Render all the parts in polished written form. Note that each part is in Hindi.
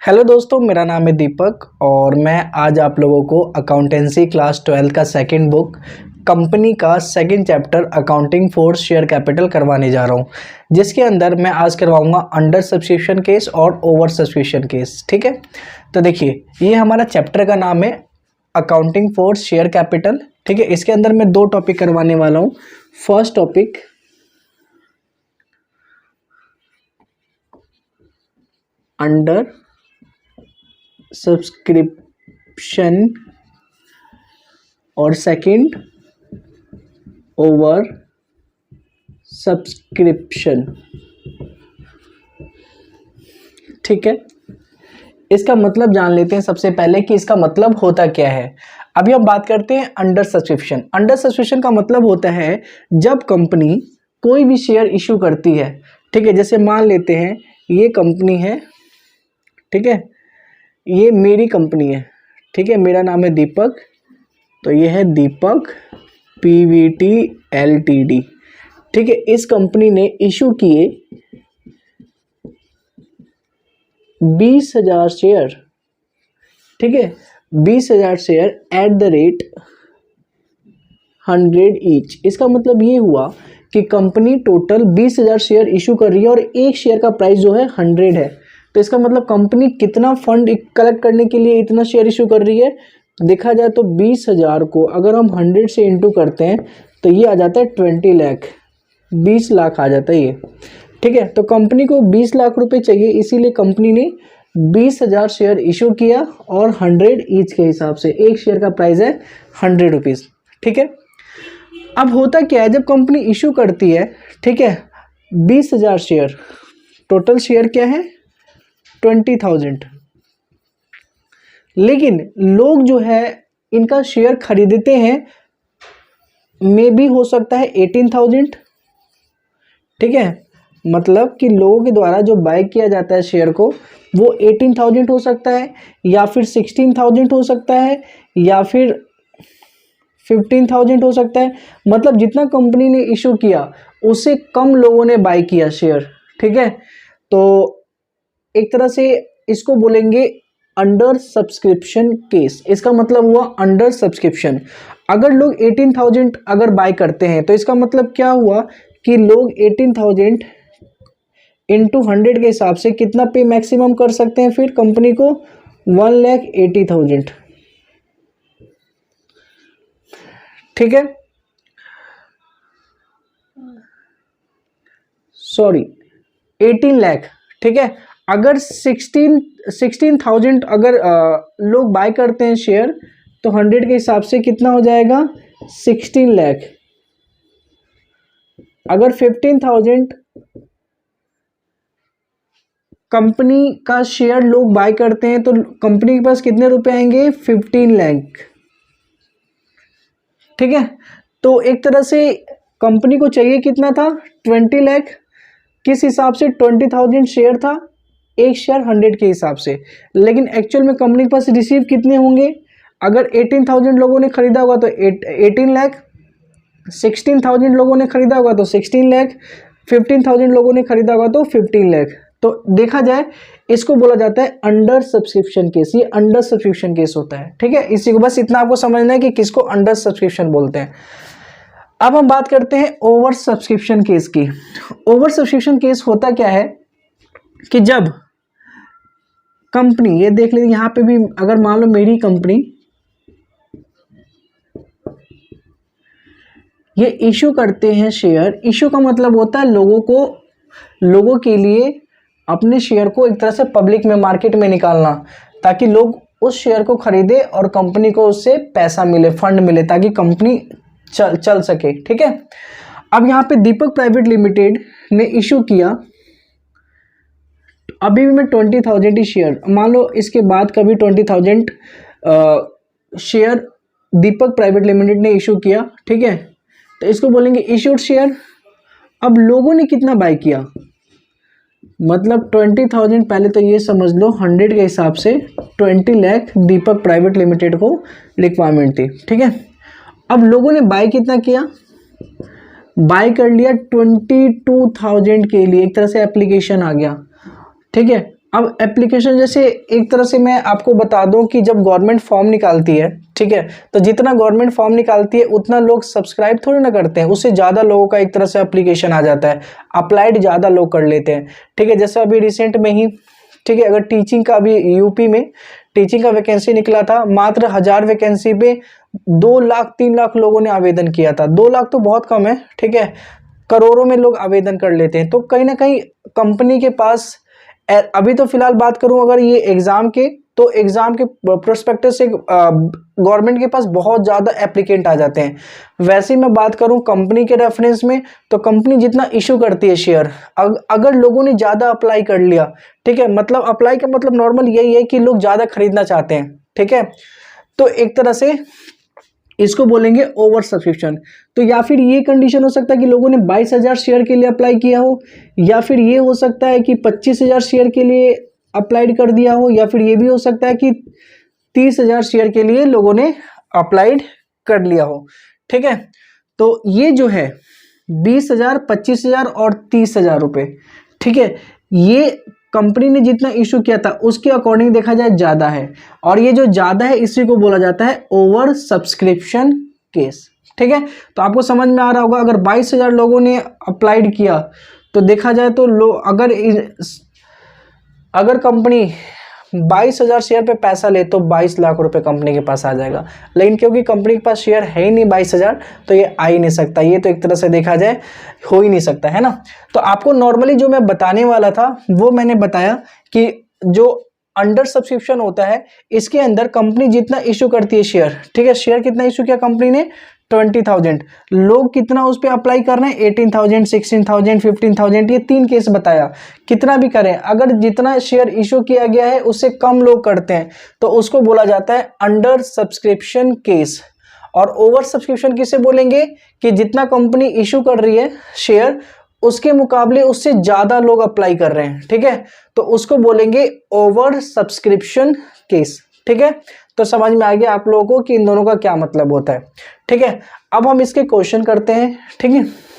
हेलो दोस्तों, मेरा नाम है दीपक और मैं आज आप लोगों को अकाउंटेंसी क्लास 12 का सेकंड बुक कंपनी का second chapter accounting for share capital करवाने जा रहा हूं, जिसके अंदर मैं आज करवाऊंगा अंडर सब्सक्रिप्शन केस और ओवर सब्सक्रिप्शन केस। ठीक है, तो देखिए ये हमारा चैप्टर का नाम है अकाउंटिंग फॉर शेयर कैपिटल। ठीक है, इसके अंदर मैं दो टॉपिक करवाने वाला हूँ। फर्स्ट टॉपिक अंडर सब्सक्रिप्शन और सेकंड ओवर सब्सक्रिप्शन। ठीक है, इसका मतलब जान लेते हैं सबसे पहले कि इसका मतलब होता क्या है। अभी हम बात करते हैं अंडर सब्सक्रिप्शन। अंडर सब्सक्रिप्शन का मतलब होता है जब कंपनी कोई भी शेयर इशू करती है। ठीक है, जैसे मान लेते हैं ये कंपनी है, ठीक है, ये मेरी कंपनी है। ठीक है, मेरा नाम है दीपक, तो ये है दीपक पीवीटी एलटीडी। ठीक है, इस कंपनी ने इशू किए 20,000 शेयर। ठीक है, 20,000 share at the rate 100 each. इसका मतलब ये हुआ कि कंपनी टोटल 20,000 शेयर इशू कर रही है और एक शेयर का प्राइस जो है 100 है। तो इसका मतलब कंपनी कितना फंड कलेक्ट करने के लिए इतना शेयर इशू कर रही है। देखा जाए तो 20,000 को अगर हम 100 से इंटू करते हैं तो ये आ जाता है 20 लाख, 20 लाख आ जाता है ये। ठीक है, तो कंपनी को 20 लाख रुपए चाहिए, इसीलिए कंपनी ने 20,000 शेयर इशू किया और 100 ईच के हिसाब से एक शेयर का प्राइस है 100 रुपीज़। ठीक है, अब होता क्या है जब कंपनी इशू करती है, ठीक है, 20,000 शेयर, टोटल शेयर क्या है 20,000, लेकिन लोग जो है इनका शेयर खरीदते हैं मे भी हो सकता है 18,000। ठीक है, मतलब कि लोगों के द्वारा जो बाय किया जाता है शेयर को वो 18,000 हो सकता है, या फिर 16,000 हो सकता है, या फिर 15,000 हो सकता है। मतलब जितना कंपनी ने इशू किया उससे कम लोगों ने बाय किया शेयर। ठीक है, तो एक तरह से इसको बोलेंगे अंडर सब्सक्रिप्शन केस। इसका मतलब हुआ अंडर सब्सक्रिप्शन। अगर लोग 18,000 अगर बाय करते हैं तो इसका मतलब क्या हुआ कि लोग 18,000 इंटू 100 के हिसाब से कितना पे मैक्सिमम कर सकते हैं फिर कंपनी को 1,80,000। ठीक है, सॉरी 18 लाख। ठीक है, अगर 16,000 अगर लोग बाय करते हैं शेयर तो 100 के हिसाब से कितना हो जाएगा 16 लाख। अगर 15,000 कंपनी का शेयर लोग बाय करते हैं तो कंपनी के पास कितने रुपए आएंगे 15 लाख। ठीक है, तो एक तरह से कंपनी को चाहिए कितना था 20 लाख। किस हिसाब से 20,000 शेयर था, एक शेयर 100 के हिसाब से, लेकिन एक्चुअल में कंपनी के पास रिसीव कितने होंगे। अगर 18,000 लोगों ने खरीदा होगा तो 18 लाख, 16,000 लोगों ने खरीदा होगा तो 16 लाख, 15,000 लोगों ने खरीदा होगा तो 15 लाख। तो देखा जाए इसको बोला जाता है अंडर सब्सक्रिप्शन केस। ये अंडर सब्सक्रिप्शन केस होता है। ठीक है, इसी को बस इतना आपको समझना है कि किसको अंडर सब्सक्रिप्शन बोलते हैं। अब हम बात करते हैं ओवर सब्सक्रिप्शन केस की। ओवर सब्सक्रिप्शन केस होता क्या है कि जब कंपनी, ये देख लीजिए यहाँ पे भी, अगर मान लो मेरी कंपनी ये इशू करते हैं शेयर। इशू का मतलब होता है लोगों के लिए अपने शेयर को एक तरह से पब्लिक में, मार्केट में निकालना, ताकि लोग उस शेयर को खरीदे और कंपनी को उससे पैसा मिले, फंड मिले, ताकि कंपनी चल सके। ठीक है, अब यहाँ पे दीपक प्राइवेट लिमिटेड ने इशू किया, अभी भी मैं 20,000 ही शेयर, मान लो इसके बाद कभी 20,000 शेयर दीपक प्राइवेट लिमिटेड ने इशू किया। ठीक है, तो इसको बोलेंगे इशूड शेयर। अब लोगों ने कितना बाय किया, मतलब 20,000, पहले तो ये समझ लो 100 के हिसाब से 20 लाख दीपक प्राइवेट लिमिटेड को रिक्वायरमेंट थी। ठीक है, अब लोगों ने बाय कितना किया, बाय कर लिया 22,000 के लिए, एक तरह से एप्लीकेशन आ गया। ठीक है, अब एप्लीकेशन जैसे एक तरह से मैं आपको बता दूं कि जब गवर्नमेंट फॉर्म निकालती है, ठीक है, तो जितना गवर्नमेंट फॉर्म निकालती है उतना लोग सब्सक्राइब थोड़ी ना करते हैं, उससे ज़्यादा लोगों का एक तरह से एप्लीकेशन आ जाता है, अप्लाइड ज़्यादा लोग कर लेते हैं, ठीक है। जैसे अभी रिसेंट में ही, ठीक है, अगर टीचिंग का भी यूपी में टीचिंग का वैकेंसी निकला था, मात्र 1000 वैकेंसी पे 2 लाख 3 लाख लोगों ने आवेदन किया था। 2 लाख तो बहुत कम है, ठीक है, करोड़ों में लोग आवेदन कर लेते हैं। तो कहीं ना कहीं कंपनी के पास अभी तो फिलहाल बात करूं अगर ये एग्जाम के, तो एग्जाम के प्रोस्पेक्टस से गवर्नमेंट के पास बहुत ज़्यादा एप्लीकेंट आ जाते हैं। वैसे ही मैं बात करूं कंपनी के रेफरेंस में, तो कंपनी जितना इशू करती है शेयर, अगर लोगों ने ज़्यादा अप्लाई कर लिया, ठीक है, मतलब अप्लाई का मतलब नॉर्मल यही है कि लोग ज़्यादा खरीदना चाहते हैं, ठीक है, तो एक तरह से इसको बोलेंगे ओवर सब्सक्रिप्शन। तो या फिर ये कंडीशन हो सकता है कि लोगों ने 22,000 शेयर के लिए अप्लाई किया हो, या फिर ये हो सकता है कि 25,000 शेयर के लिए अप्लाइड कर दिया हो, या फिर ये भी हो सकता है कि 30,000 शेयर के लिए लोगों ने अप्लाइड कर लिया हो, ठीक है। तो ये जो है 20,000, 25,000 और 30,000 रुपये, ठीक है, ये कंपनी ने जितना इशू किया था उसके अकॉर्डिंग देखा जाए ज़्यादा है, और ये जो ज़्यादा है इसी को बोला जाता है ओवर सब्सक्रिप्शन केस, ठीक है। तो आपको समझ में आ रहा होगा, अगर 22,000 लोगों ने अप्लाइड किया तो देखा जाए तो अगर कंपनी 22,000 शेयर पे पैसा ले तो 22 लाख रुपए कंपनी के पास आ जाएगा, लेकिन क्योंकि कंपनी के पास शेयर है ही नहीं 22,000, तो ये आ ही नहीं सकता, ये तो एक तरह से देखा जाए हो ही नहीं सकता, है ना। तो आपको नॉर्मली जो मैं बताने वाला था वो मैंने बताया कि जो अंडर सब्सक्रिप्शन होता है, इसके अंदर कंपनी जितना इशू करती है शेयर, ठीक है, शेयर कितना इशू किया कंपनी ने 20,000, लोग कितना उस पर अप्लाई कर रहे हैं 18,000, 16,000, 15,000, ये 3 केस बताया। कितना भी करें, अगर जितना शेयर इशू किया गया है उससे कम लोग करते हैं तो उसको बोला जाता है अंडर सब्सक्रिप्शन केस। और ओवर सब्सक्रिप्शन किसे बोलेंगे कि जितना कंपनी इशू कर रही है शेयर उसके मुकाबले उससे ज़्यादा लोग अप्लाई कर रहे हैं, ठीक है, तो उसको बोलेंगे ओवर सब्सक्रिप्शन केस, ठीक है। तो समझ में आ गया आप लोगों को कि इन दोनों का क्या मतलब होता है, ठीक है। अब हम इसके क्वेश्चन करते हैं, ठीक है।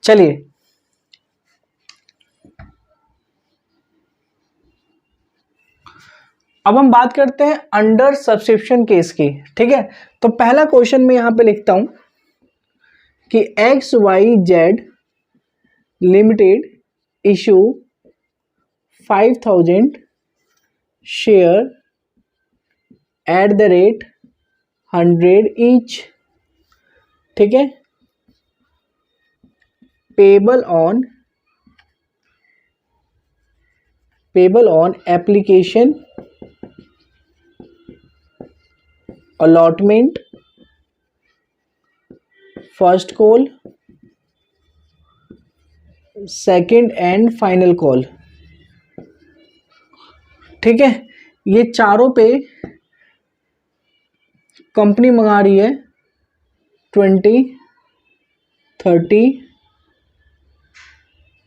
चलिए अब हम बात करते हैं अंडर सब्सक्रिप्शन केस की, ठीक है। तो पहला क्वेश्चन मैं यहां पे लिखता हूं कि XYZ limited issue 5,000 share at the rate 100 each, ठीक है, payable on application allotment first call second and final call, ठीक है। ये चारों पे कंपनी मंगा रही है 20, 30,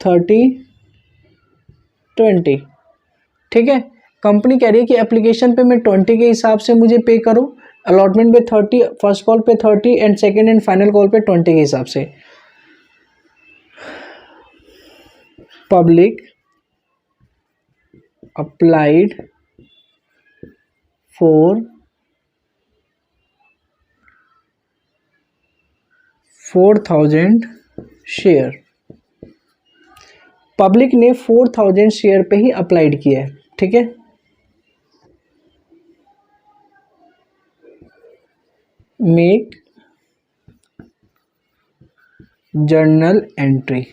30, 20, ठीक है। कंपनी कह रही है कि एप्लीकेशन पे मैं 20 के हिसाब से मुझे पे करो, अलॉटमेंट पे 30, फर्स्ट कॉल पे 30 and second and final call पे 20 के हिसाब से। Public applied for 4,000 share, public ने 4,000 शेयर पे ही अप्लाइड किया है, ठीक है। मेक जर्नल एंट्री,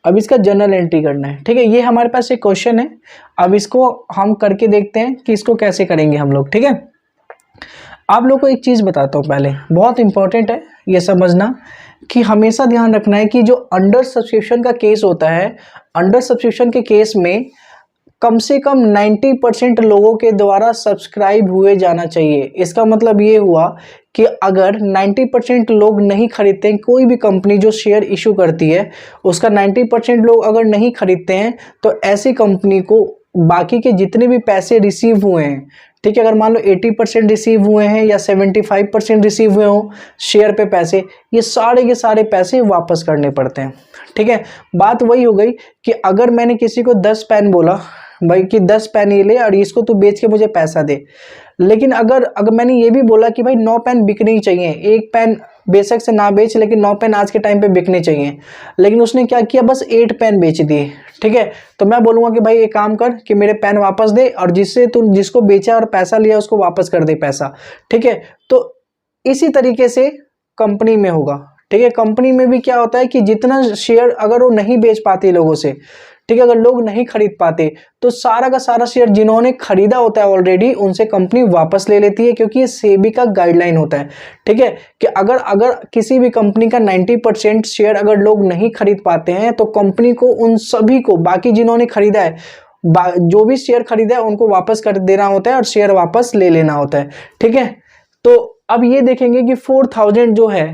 अब इसका जर्नल एंट्री करना है, ठीक है। ये हमारे पास एक क्वेश्चन है, अब इसको हम करके देखते हैं कि इसको कैसे करेंगे हम लोग, ठीक है। आप लोग को एक चीज़ बताता हूँ पहले, बहुत इंपॉर्टेंट है ये समझना कि हमेशा ध्यान रखना है कि जो अंडर सब्सक्रिप्शन का केस होता है, अंडर सब्सक्रिप्शन के केस में कम से कम 90% लोगों के द्वारा सब्सक्राइब हुए जाना चाहिए। इसका मतलब ये हुआ कि अगर 90% लोग नहीं खरीदते हैं, कोई भी कंपनी जो शेयर इशू करती है उसका 90% लोग अगर नहीं खरीदते हैं, तो ऐसी कंपनी को बाकी के जितने भी पैसे रिसीव हुए हैं, ठीक है, अगर मान लो 80% रिसीव हुए हैं या 75% रिसीव हुए हों शेयर पे पैसे, ये सारे के सारे पैसे वापस करने पड़ते हैं। ठीक है, बात वही हो गई कि अगर मैंने किसी को 10 पेन बोला भाई कि 10 पेन ये ले और इसको तू बेच के मुझे पैसा दे, लेकिन अगर मैंने ये भी बोला कि भाई 9 पेन बिकने ही चाहिए, एक पेन बेशक से ना बेच लेकिन 9 पेन आज के टाइम पे बिकने चाहिए, लेकिन उसने क्या किया, बस 8 पेन बेच दिए। ठीक है, तो मैं बोलूँगा कि भाई एक काम कर कि मेरे पेन वापस दे और जिसको बेचा और पैसा लिया उसको वापस कर दे पैसा। ठीक है, तो इसी तरीके से कंपनी में होगा। ठीक है, कंपनी में भी क्या होता है कि जितना शेयर अगर वो नहीं बेच पाते लोगों से, ठीक है, अगर लोग नहीं खरीद पाते तो सारा का सारा शेयर जिन्होंने खरीदा होता है ऑलरेडी उनसे कंपनी वापस ले लेती है, क्योंकि ये सेबी का गाइडलाइन होता है। ठीक है, कि अगर किसी भी कंपनी का 90% शेयर अगर लोग नहीं खरीद पाते हैं तो कंपनी को उन सभी को, बाकी जिन्होंने खरीदा है, जो भी शेयर खरीदा है उनको वापस कर देना होता है और शेयर वापस ले लेना होता है। ठीक है, तो अब ये देखेंगे कि 4000 जो है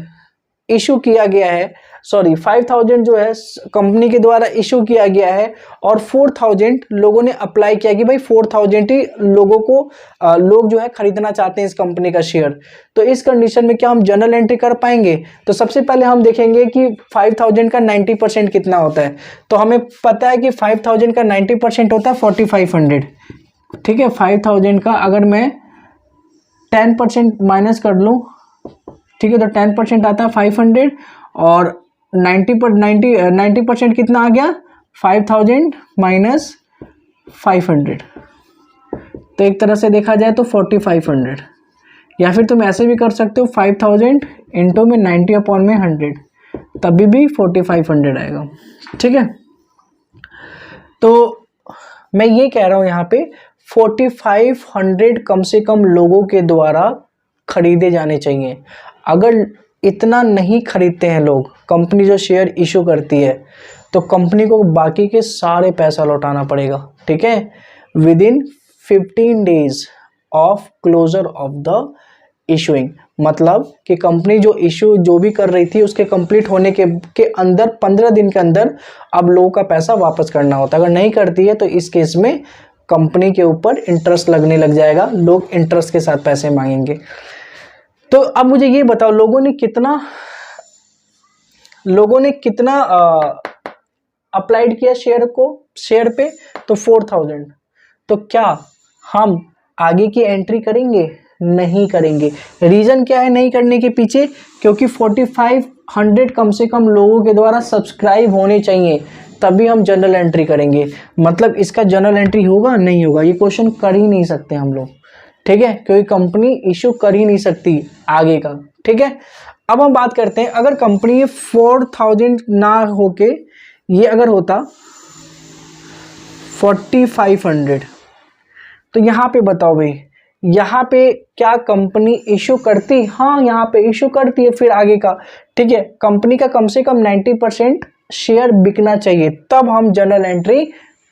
इशू किया गया है, सॉरी 5000 जो है कंपनी के द्वारा इशू किया गया है और 4000 लोगों ने अप्लाई किया कि भाई 4000 ही लोगों को लोग जो है खरीदना चाहते हैं इस कंपनी का शेयर। तो इस कंडीशन में क्या हम जर्नल एंट्री कर पाएंगे? तो सबसे पहले हम देखेंगे कि 5000 का 90% कितना होता है। तो हमें पता है कि 5000 का 90% होता है 4500। ठीक है, 5000 का अगर मैं 10% माइनस कर लूँ, ठीक है, तो 10% आता है 500 और 90% कितना आ गया, 5000 माइनस 500, तो एक तरह से देखा जाए तो 4500, या फिर तुम ऐसे भी कर सकते हो 5000 इंटू में 90/100, तभी भी 4500 आएगा। ठीक है, तो मैं ये कह रहा हूँ यहाँ पे 4500 कम से कम लोगों के द्वारा खरीदे जाने चाहिए। अगर इतना नहीं खरीदते हैं लोग, कंपनी जो शेयर इशू करती है, तो कंपनी को बाकी के सारे पैसा लौटाना पड़ेगा। ठीक है, within 15 days of closure of the issuing, मतलब कि कंपनी जो इशू जो भी कर रही थी उसके कंप्लीट होने के अंदर 15 दिन के अंदर अब लोगों का पैसा वापस करना होता है। अगर नहीं करती है तो इस केस में कंपनी के ऊपर इंटरेस्ट लगने लग जाएगा, लोग इंटरेस्ट के साथ पैसे मांगेंगे। तो अब मुझे ये बताओ, लोगों ने कितना अप्लाइड किया शेयर पे? तो 4000। तो क्या हम आगे की एंट्री करेंगे? नहीं करेंगे। रीजन क्या है नहीं करने के पीछे? क्योंकि 4500 कम से कम लोगों के द्वारा सब्सक्राइब होने चाहिए, तभी हम जनरल एंट्री करेंगे। मतलब इसका जनरल एंट्री होगा? नहीं होगा, ये क्वेश्चन कर ही नहीं सकते हम लोग। ठीक है, क्योंकि कंपनी इशू कर ही नहीं सकती आगे का। ठीक है, अब हम बात करते हैं, अगर कंपनी 4000 ना होके ये अगर होता 4500, तो यहाँ पे बताओ भाई, यहाँ पे क्या कंपनी इशू करती? हाँ, यहाँ पे इशू करती है। फिर आगे का, ठीक है, कंपनी का कम से कम 90% शेयर बिकना चाहिए, तब हम जनरल एंट्री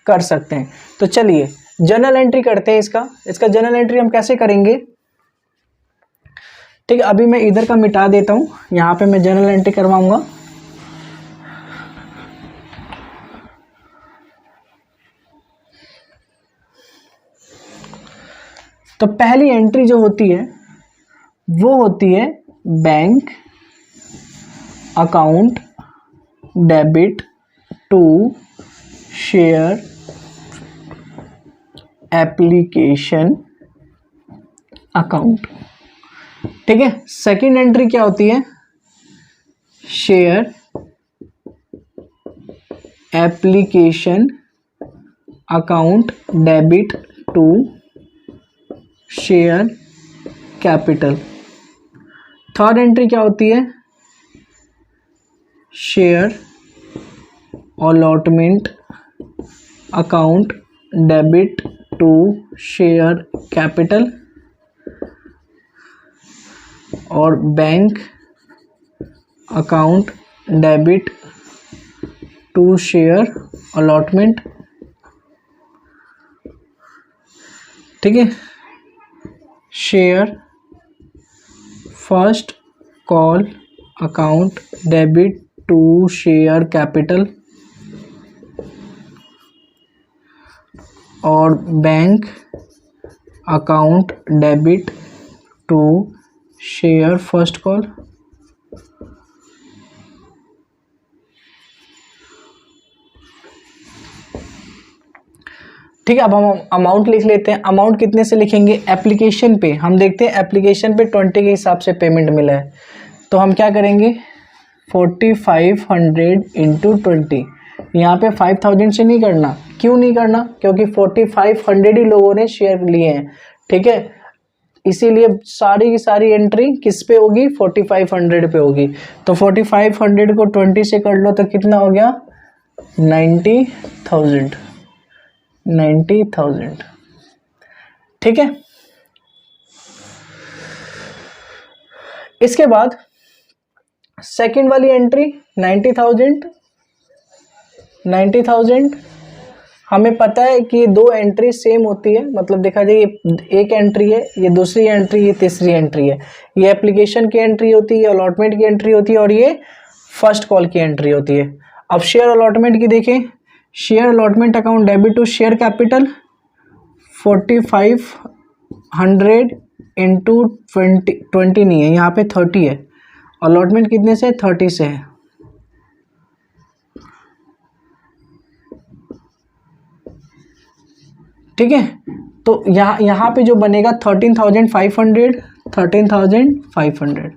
कर सकते हैं। तो चलिए जनरल एंट्री करते हैं। इसका जनरल एंट्री हम कैसे करेंगे? ठीक है, अभी मैं इधर का मिटा देता हूं, यहां पे मैं जनरल एंट्री करवाऊंगा। तो पहली एंट्री जो होती है वो होती है bank account debit to share application account. ठीक है, सेकंड एंट्री क्या होती है? Share application account debit to share capital. Third entry क्या होती है? Share allotment account debit to share capital और bank account debit to share allotment, ठीक है, share first call account debit to share capital और bank account debit to share first call. ठीक है, अब हम अमाउंट लिख लेते हैं। अमाउंट कितने से लिखेंगे? एप्लीकेशन पे हम देखते हैं, एप्लीकेशन पे 20 के हिसाब से पेमेंट मिला है, तो हम क्या करेंगे 4500 इंटू 20। यहाँ पे 5000 से नहीं करना। क्यों नहीं करना? क्योंकि 4500 ही लोगों ने शेयर लिए हैं, ठीक है, इसीलिए सारी की सारी एंट्री किस पे होगी? 4500 पे होगी। तो 4500 को 20 से कर लो तो कितना हो गया? 90,000। ठीक है, इसके बाद सेकंड वाली एंट्री 90,000 हमें पता है कि दो एंट्री सेम होती है, मतलब देखा जाए ये एक एंट्री है, ये दूसरी एंट्री, ये तीसरी एंट्री है। ये एप्लीकेशन की एंट्री होती है, अलॉटमेंट की एंट्री होती है और ये फर्स्ट कॉल की एंट्री होती है। अब शेयर अलॉटमेंट की देखें, share allotment account debit to share capital 4500 into 20 नहीं है, यहाँ पे 30 है। अलॉटमेंट कितने से? 30 से है। ठीक है, तो यहाँ पे जो बनेगा 13,500।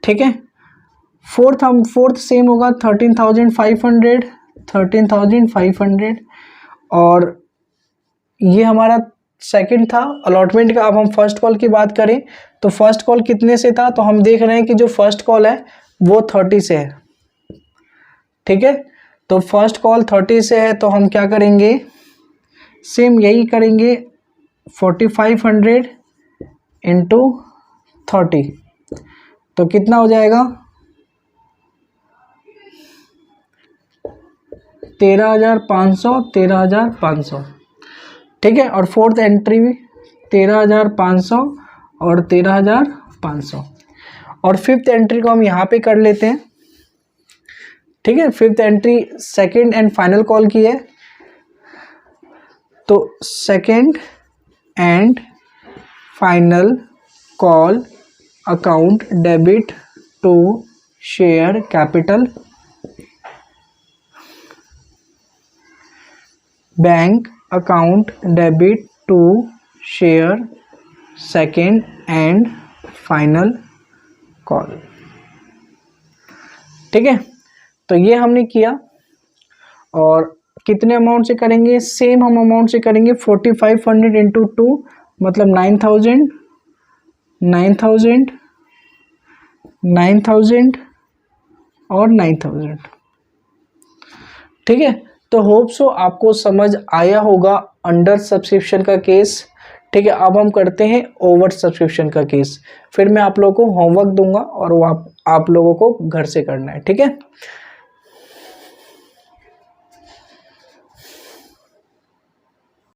ठीक है, फोर्थ सेम होगा 13,500 और ये हमारा सेकंड था अलॉटमेंट का। अब हम फर्स्ट कॉल की बात करें तो फर्स्ट कॉल कितने से था? तो हम देख रहे हैं कि जो फर्स्ट कॉल है वो 30 से है। ठीक है, तो फर्स्ट कॉल 30 से है, तो हम क्या करेंगे? सेम यही करेंगे, 4500 इंटू 30, तो कितना हो जाएगा? 13,500। ठीक है, और फोर्थ एंट्री भी 13,500 और 13,500। और फिफ्थ एंट्री को हम यहाँ पे कर लेते हैं। ठीक है, fifth entry second and final call की है, तो second and final call account debit to share capital, bank account debit to share second and final call. ठीक है, तो ये हमने किया। और कितने अमाउंट से करेंगे? सेम हम अमाउंट से करेंगे, 4500 इंटू 2 मतलब 9,000 और 9,000। ठीक है, तो होप सो आपको समझ आया होगा अंडर सब्सक्रिप्शन का केस। ठीक है, अब हम करते हैं ओवर सब्सक्रिप्शन का केस, फिर मैं आप लोगों को होमवर्क दूंगा और वो आप लोगों को घर से करना है। ठीक है।